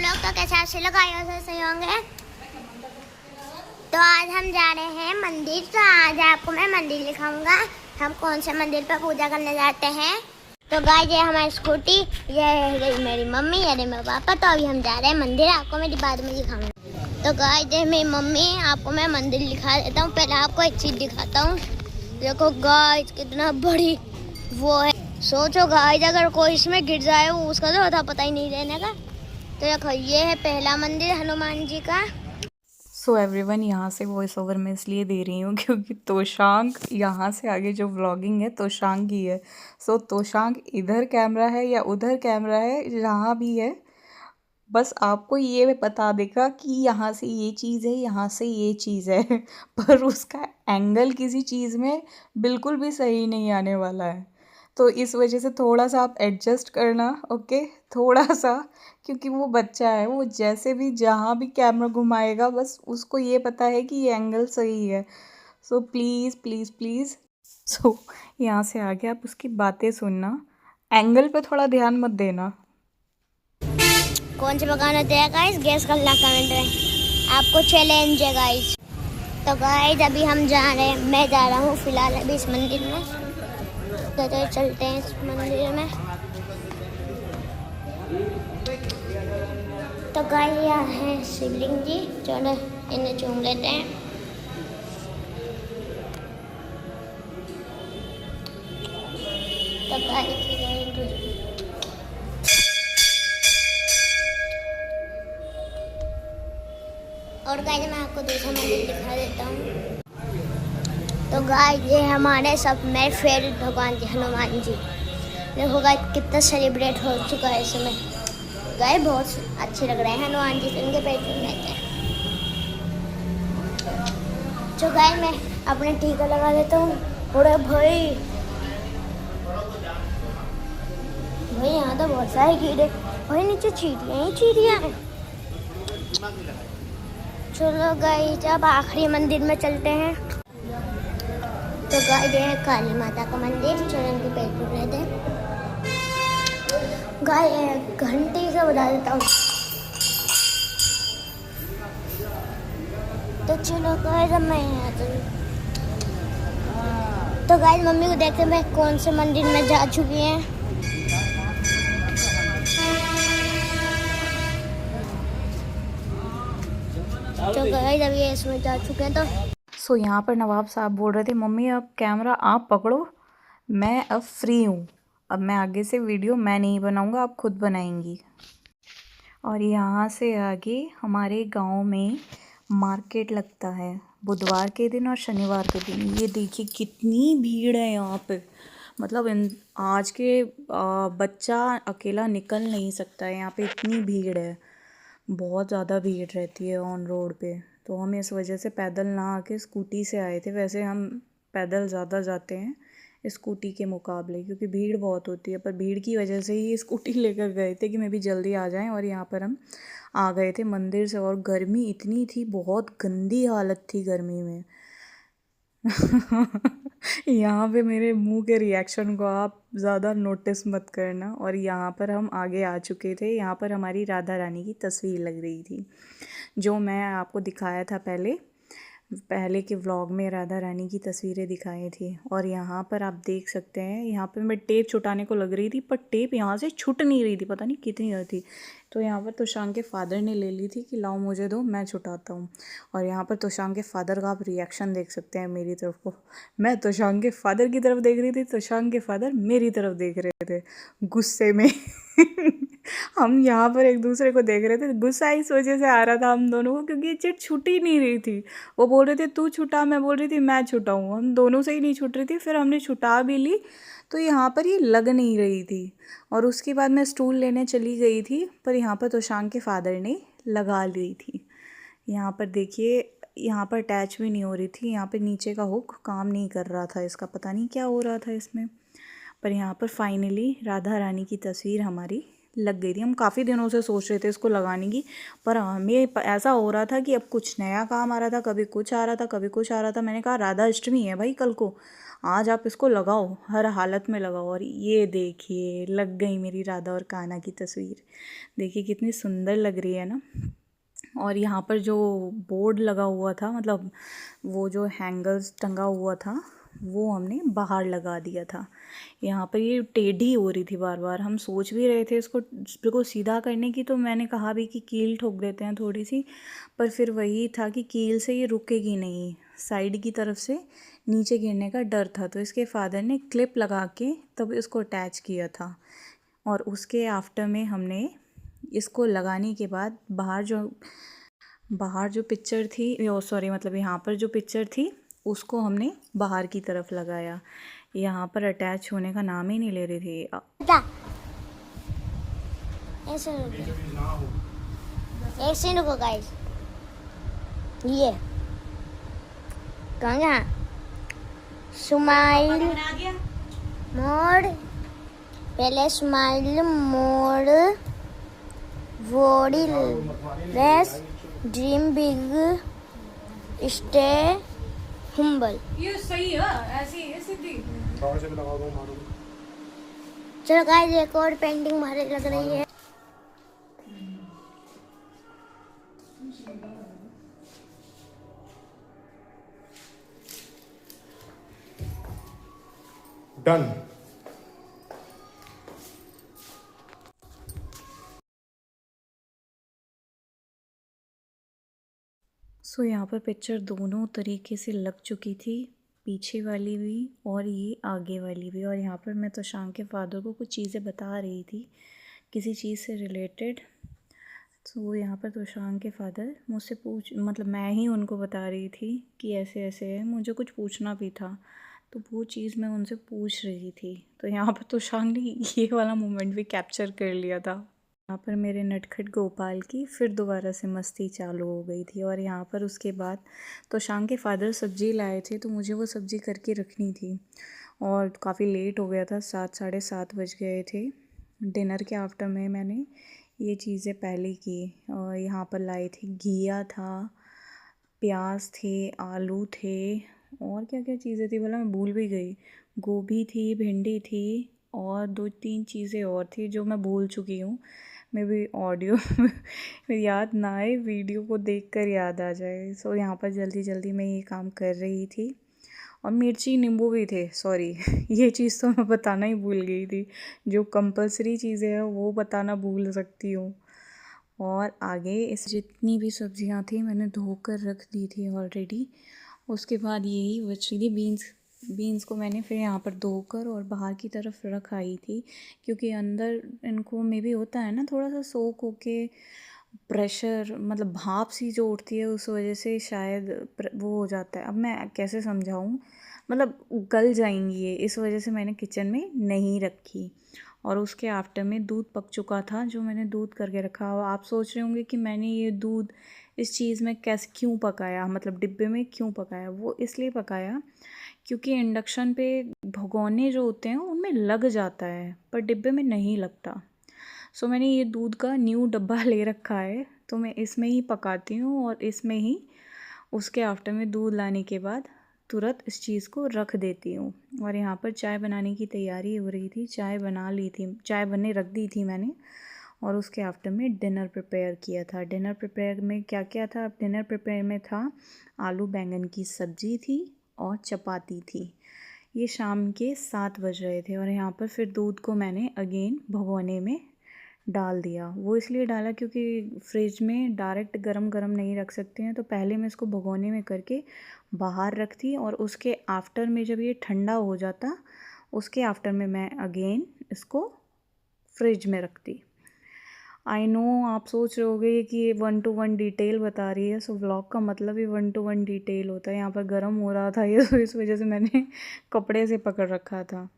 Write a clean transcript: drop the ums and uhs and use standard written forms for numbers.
लोग तो कैसे अच्छे लोग आए हो सही होंगे। तो आज हम जा रहे हैं मंदिर। तो आज आपको मैं मंदिर दिखाऊंगा, हम कौन से मंदिर पर पूजा करने जाते हैं। तो गाइस ये हमारी स्कूटी, ये है मेरी मम्मी, ये है मेरे पापा। तो अभी हम जा रहे हैं मंदिर, आपको मैं बाद में दिखाऊंगा। तो गाइस ये मेरी मम्मी, आपको मैं मंदिर दिखा देता हूँ। पहले आपको एक चीज़ दिखाता हूँ। देखो गाइस कितना बड़ी वो है। सोचो गाइस अगर कोई इसमें गिर जाए उसका तो पता ही नहीं रहने का। तो देखो ये है पहला मंदिर हनुमान जी का। सो एवरीवन, यहाँ से वॉइस ओवर मैं इसलिए दे रही हूँ क्योंकि तोशांग यहाँ से आगे जो व्लॉगिंग है तोशांग की है। सो तोशांग इधर कैमरा है या उधर कैमरा है, जहाँ भी है बस आपको ये बता देगा कि यहाँ से ये चीज़ है, यहाँ से ये चीज़ है पर उसका एंगल किसी चीज़ में बिल्कुल भी सही नहीं आने वाला है। तो इस वजह से थोड़ा सा आप एडजस्ट करना, ओके, थोड़ा सा, क्योंकि वो बच्चा है, वो जैसे भी जहाँ भी कैमरा घुमाएगा बस उसको ये पता है कि ये एंगल सही है। सो प्लीज़ प्लीज़ प्लीज़, सो यहाँ से आगे आप उसकी बातें सुनना, एंगल पे थोड़ा ध्यान मत देना। कौन से पकाना होते हैं गाइस, गैस का कमेंट में, आपको चैलेंज है गाइस। तो गाइस अभी हम जा रहे हैं, मैं जा रहा हूँ फिलहाल अभी इस मंदिर में। तो चलते हैं इस मंदिर में। तो गाइस यहाँ है शिवलिंग जी, चलो इन्हें चूम लेते हैं। तो गाइस और गाइस मैं आपको दूसरा मंदिर दिखा देता हूँ। तो गाइस ये हमारे सब में फेवरेट भगवान जी हनुमान जी। देखो गाइस कितना सेलिब्रेट हो चुका है इस समय। गाइस बहुत अच्छे लग रहे हैं हनुमान जी से, इनके पैर रहते हैं। तो गाइस मैं अपने टीका लगा देता हूँ। अरे भाई यहाँ तो बहुत सारे कीड़े, भाई नीचे चींटियाँ ही चींटियाँ हैं। चलो गाइस अब आखिरी मंदिर में चलते हैं। तो गाइस ये है काली माता का मंदिर, चलो इनके पैर छू लेते हैं। गाइस घंटी से बजा देता हूँ। तो चलो गाइस अब मैं यहाँ तो गाइस मम्मी को देखते मैं कौन से मंदिर में जा चुकी हैं। तो गाइस अभी इसमें जा चुके हैं। तो सो यहाँ पर नवाब साहब बोल रहे थे, मम्मी अब कैमरा आप पकड़ो, मैं अब फ्री हूँ, अब मैं आगे से वीडियो मैं नहीं बनाऊँगा, आप खुद बनाएंगी। और यहाँ से आगे हमारे गांव में मार्केट लगता है बुधवार के दिन और शनिवार के दिन। ये देखिए कितनी भीड़ है यहाँ पे, मतलब आज के बच्चा अकेला निकल नहीं सकता है, यहाँ पे इतनी भीड़ है, बहुत ज़्यादा भीड़ रहती है ऑन रोड पे। तो हम इस वजह से पैदल ना आके स्कूटी से आए थे। वैसे हम पैदल ज़्यादा जाते हैं स्कूटी के मुकाबले, क्योंकि भीड़ बहुत होती है, पर भीड़ की वजह से ही स्कूटी लेकर गए थे कि मैं भी जल्दी आ जाएं। और यहाँ पर हम आ गए थे मंदिर से, और गर्मी इतनी थी, बहुत गंदी हालत थी गर्मी में। यहाँ पे मेरे मुंह के रिएक्शन को आप ज़्यादा नोटिस मत करना। और यहाँ पर हम आगे आ चुके थे, यहाँ पर हमारी राधा रानी की तस्वीर लग रही थी, जो मैं आपको दिखाया था पहले के व्लॉग में, राधा रानी की तस्वीरें दिखाई थी। और यहाँ पर आप देख सकते हैं, यहाँ पे मैं टेप छुटाने को लग रही थी, पर टेप यहाँ से छूट नहीं रही थी, पता नहीं कितनी देर थी। तो यहाँ पर तोशांग के फादर ने ले ली थी कि लाओ मुझे दो, मैं छुटाता हूँ। और यहाँ पर तोशांग के फादर का आप रिएक्शन देख सकते हैं मेरी तरफ को। मैं तोशांग के फादर की तरफ देख रही थी, तोशांग के फादर मेरी तरफ देख रहे थे गुस्से में। हम यहाँ पर एक दूसरे को देख रहे थे, गुस्सा इस वजह से आ रहा था हम दोनों को, क्योंकि ये चिट छूट ही नहीं रही थी। वो बोल रहे थे तू छुटा, मैं बोल रही थी मैं छुटाऊँ, हम दोनों से ही नहीं छूट रही थी। फिर हमने छुटा भी ली, तो यहाँ पर ये लग नहीं रही थी। और उसके बाद मैं स्टूल लेने चली गई थी, पर यहाँ पर तोशांग के फादर ने लगा ली थी। यहाँ पर देखिए, यहाँ पर अटैच भी नहीं हो रही थी, यहाँ पर नीचे का हुक काम नहीं कर रहा था इसका, पता नहीं क्या हो रहा था इसमें। पर यहाँ पर फाइनली राधा रानी की तस्वीर हमारी लग गई थी। हम काफ़ी दिनों से सोच रहे थे इसको लगाने की, पर हमें ऐसा हो रहा था कि अब कुछ नया काम आ रहा था, कभी कुछ आ रहा था, कभी कुछ आ रहा था। मैंने कहा राधा अष्टमी है भाई कल को, आज आप इसको लगाओ, हर हालत में लगाओ। और ये देखिए लग गई मेरी राधा और कान्हा की तस्वीर। देखिए कितनी सुंदर लग रही है ना। और यहाँ पर जो बोर्ड लगा हुआ था, मतलब वो जो हैंगर्स टंगा हुआ था, वो हमने बाहर लगा दिया था। यहाँ पर ये टेढ़ी हो रही थी बार बार। हम सोच भी रहे थे इसको बिल्कुल सीधा करने की, तो मैंने कहा भी कि कील ठोक देते हैं थोड़ी सी, पर फिर वही था कि कील से ये रुकेगी नहीं, साइड की तरफ से नीचे गिरने का डर था। तो इसके फादर ने क्लिप लगा के तब इसको अटैच किया था। और उसके आफ्टर में हमने इसको लगाने के बाद बाहर जो पिक्चर थी, सॉरी मतलब यहाँ पर जो पिक्चर थी उसको हमने बाहर की तरफ लगाया। यहाँ पर अटैच होने का नाम ही नहीं ले रही थी। ऐसे रुको गाइस, ये कहाँ स्माइल मोड, पहले smile mode, body less, dream big, stay humble. ये सही है, ऐसी है सीधी। चलो गाइस एक और पेंटिंग हमारे लग रही है। डन। सो यहाँ पर पिक्चर दोनों तरीके से लग चुकी थी, पीछे वाली भी और ये आगे वाली भी। और यहाँ पर मैं तोशांग के फादर को कुछ चीज़ें बता रही थी किसी चीज़ से रिलेटेड। तो यहाँ पर तोशांग के फादर मुझसे मतलब मैं ही उनको बता रही थी कि ऐसे ऐसे है, मुझे कुछ पूछना भी था, तो वो चीज़ मैं उनसे पूछ रही थी। तो यहाँ पर तोशांग ने ये वाला मोमेंट भी कैप्चर कर लिया था। यहाँ पर मेरे नटखट गोपाल की फिर दोबारा से मस्ती चालू हो गई थी। और यहाँ पर उसके बाद तोशांग के फादर सब्ज़ी लाए थे, तो मुझे वो सब्ज़ी करके रखनी थी और काफ़ी लेट हो गया था, 7 साढ़े 7 बज गए थे। डिनर के आफ्टर में मैंने ये चीज़ें पहले की। और यहाँ पर लाए थे घिया था, प्याज थे, आलू थे, और क्या क्या चीज़ें थी भला मैं भूल भी गई। गोभी थी, भिंडी थी और 2-3 चीज़ें और थी जो मैं भूल चुकी हूँ। मे भी ऑडियो याद ना आए, वीडियो को देखकर याद आ जाए। सो यहाँ पर जल्दी जल्दी मैं ये काम कर रही थी। और मिर्ची नींबू भी थे, सॉरी ये चीज़ तो मैं बताना ही भूल गई थी। जो कंपलसरी चीज़ें हैं वो बताना भूल सकती हूँ। और आगे इस जितनी भी सब्जियां थी मैंने धोकर रख दी थी ऑलरेडी। उसके बाद यही बच रही थी बीन्स को मैंने फिर यहाँ पर धोकर और बाहर की तरफ रख आई थी, क्योंकि अंदर इनको में भी होता है ना थोड़ा सा सोक होके प्रेशर, मतलब भाप सी जो उठती है, उस वजह से शायद वो हो जाता है। अब मैं कैसे समझाऊँ, मतलब गल जाएंगी ये, इस वजह से मैंने किचन में नहीं रखी। और उसके आफ्टर में दूध पक चुका था, जो मैंने दूध करके रखा। आप सोच रहे होंगे कि मैंने ये दूध इस चीज़ में क्यों पकाया, मतलब डिब्बे में क्यों पकाया। वो इसलिए पकाया क्योंकि इंडक्शन पे भगोने जो होते हैं उनमें लग जाता है, पर डिब्बे में नहीं लगता। सो मैंने ये दूध का न्यू डब्बा ले रखा है, तो मैं इसमें ही पकाती हूँ और इसमें ही उसके आफ्टर में दूध लाने के बाद तुरंत इस चीज़ को रख देती हूँ। और यहाँ पर चाय बनाने की तैयारी हो रही थी, चाय बना ली थी, चाय बनने रख दी थी मैंने। और उसके आफ्टर में डिनर प्रिपेयर किया था। डिनर प्रिपेयर में क्या क्या था, डिनर प्रिपेयर में था आलू बैंगन की सब्ज़ी थी और चपाती थी। ये शाम के 7 बज रहे थे। और यहाँ पर फिर दूध को मैंने अगेन भगोने में डाल दिया। वो इसलिए डाला क्योंकि फ्रिज में डायरेक्ट गरम गरम नहीं रख सकते हैं, तो पहले मैं इसको भगोने में करके बाहर रखती और उसके आफ्टर में जब ये ठंडा हो जाता, उसके आफ्टर में मैं अगेन इसको फ्रिज में रखती। आई नो आप सोच रहे होगे कि ये 1 to 1 डिटेल बता रही है। सो व्लॉग का मतलब ही 1 to 1 डिटेल होता है। यहाँ पर गर्म हो रहा था ये, तो इस वजह से मैंने कपड़े से पकड़ रखा था।